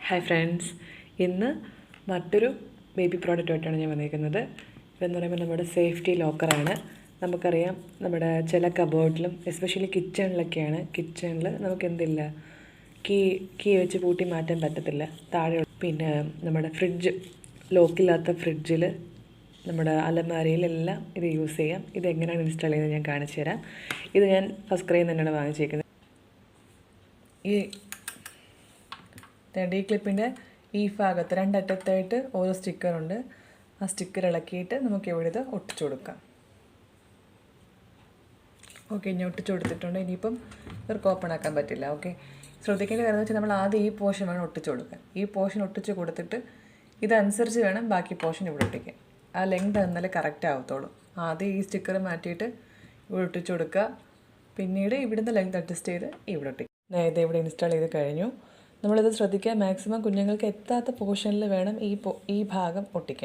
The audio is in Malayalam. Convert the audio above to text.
ഹായ് ഫ്രണ്ട്സ്, ഇന്ന് മറ്റൊരു ബേബി പ്രോഡക്റ്റുമായിട്ടാണ് ഞാൻ വന്നിരിക്കുന്നത്. ഇതെന്ന് പറയുമ്പോൾ നമ്മുടെ സേഫ്റ്റി ലോക്കറാണ്. നമുക്കറിയാം, നമ്മുടെ ചില കബോർഡിലും എസ്പെഷ്യലി കിച്ചണിൽ നമുക്ക് എന്തില്ല, കീ വെച്ച് പൂട്ടി മാറ്റാൻ പറ്റത്തില്ല. താഴെ പിന്നെ നമ്മുടെ ലോക്കില്ലാത്ത ഫ്രിഡ്ജിൽ, നമ്മുടെ അലമാരയിലെല്ലാം ഇത് യൂസ് ചെയ്യാം. ഇതെങ്ങനെയാണ് ഇൻസ്റ്റാൾ ചെയ്യുന്നത് ഞാൻ കാണിച്ചു തരാം. ഇത് ഞാൻ ഫസ്റ്റ് ക്രൈയിൽ തന്നെയാണ് വാങ്ങിച്ചേക്കുന്നത്. ഈ ക്ലിപ്പിൻ്റെ ഈ ഭാഗത്ത് രണ്ടറ്റത്തായിട്ട് ഓരോ സ്റ്റിക്കറുണ്ട്. ആ സ്റ്റിക്കർ ഇളക്കിയിട്ട് നമുക്ക് ഇവിടെ ഇത് ഒട്ടിച്ചു കൊടുക്കാം. ഓക്കെ, ഇനി ഒട്ടിച്ചു കൊടുത്തിട്ടുണ്ട്. ഇനിയിപ്പം ഇവർക്ക് ഓപ്പൺ ആക്കാൻ പറ്റില്ല. ഓക്കെ, ശ്രദ്ധിക്കേണ്ട കാര്യം എന്ന് വെച്ചാൽ നമ്മൾ ആദ്യം ഈ പോർഷൻ വേണം ഒട്ടിച്ചു കൊടുക്കാൻ. ഈ പോർഷൻ ഒട്ടിച്ച് കൊടുത്തിട്ട് ഇതനുസരിച്ച് വേണം ബാക്കി പോർഷൻ ഇവിടെ ഒട്ടിക്കാൻ. ആ ലെങ്ത് എന്നാലേ കറക്റ്റ് ആവത്തുള്ളൂ. ആദ്യം ഈ സ്റ്റിക്കർ മാറ്റിയിട്ട് ഇവിടെ ഒട്ടിച്ചു കൊടുക്കുക. പിന്നീട് ഇവിടുന്ന് ലെങ്ത് അഡ്ജസ്റ്റ് ചെയ്ത് ഇവിടെ ഒട്ടിക്കുക. ഇത് ഇവിടെ ഇൻസ്റ്റാൾ ചെയ്ത് കഴിഞ്ഞു. നമ്മളിത് ശ്രദ്ധിക്കുക, മാക്സിമം കുഞ്ഞുങ്ങൾക്ക് എത്താത്ത പോർഷനിൽ വേണം ഈ ഭാഗം ഒട്ടിക്കാൻ.